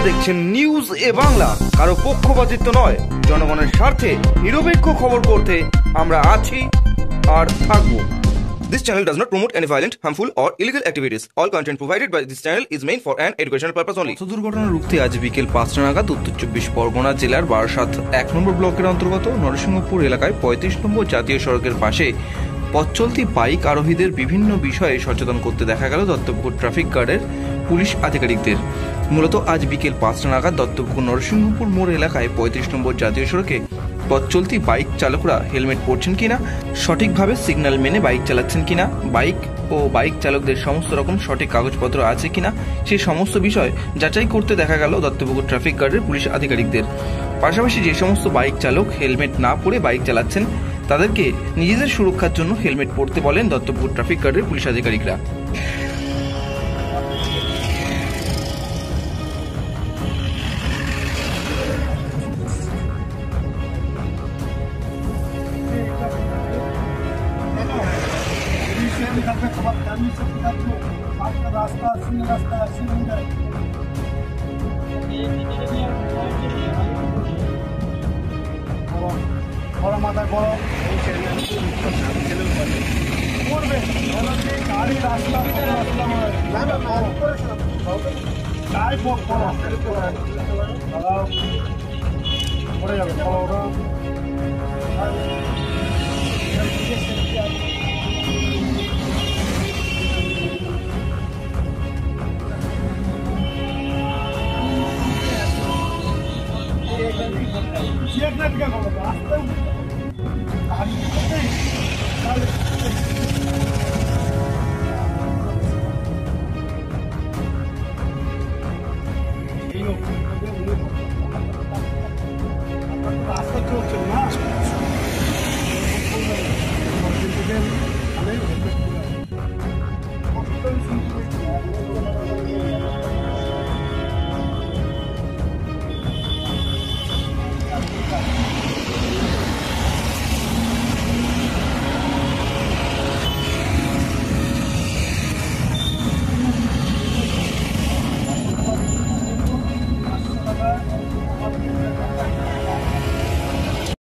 দেখছেন নিউজ এ বাংলা, কারো পক্ষপাতিত্ব নয়, জনগণের স্বার্থে নিরপেক্ষ খবর পড়তে আমরা আছি আর থাকবো। This channel does not promote any violent, harmful or illegal activities. All content provided by this channel is meant for an educational purpose only. পথ দুর্ঘটনা রুখতে আজ বিকেল 5টা নাগাদ উত্তর 24 পরগনা জেলার বারাসাত 1 নম্বর ব্লকের অন্তর্গত নরসিংহপুর এলাকায় 35 নম্বর জাতীয় সড়কের পাশে পথ চলতি বাইক আরোহীদের বিভিন্ন বিষয়ে সচেতন করতে দেখা গেল দত্তপুকুর ট্রাফিক গার্ডের পুলিশ আধিকারিকদের। মূলত আজ বিকেল 5টা নাগাদ দত্তপুকুর নরসিংহপুর মোড় এলাকায় 35 নম্বর জাতীয় সড়কে পথ চলতি বাইক চালকরা হেলমেট পরছেন কিনা, সঠিকভাবে সিগন্যাল মেনে বাইক চালাচ্ছেন কিনা, বাইক ও বাইক চালকদের সমস্ত রকম সঠিক কাগজপত্র আছে কিনা, সেই সমস্ত বিষয় যাচাই করতে দেখা গেল দত্তপুকুর ট্রাফিক গার্ডের পুলিশ আধিকারিকদের। পাশাপাশি যে সমস্ত বাইক চালক হেলমেট না পরে বাইক চালাচ্ছেন তাদেরকে নিজেদের সুরক্ষার জন্য হেলমেট পরতে বলেন দত্তপুকুর ট্রাফিক গার্ডের পুলিশ আধিকারিকরা। রাস্তা বড় মাথায় বড় করবে গাড়ি রাস্তা পড়ে যাবে রাস্তা চলছে না।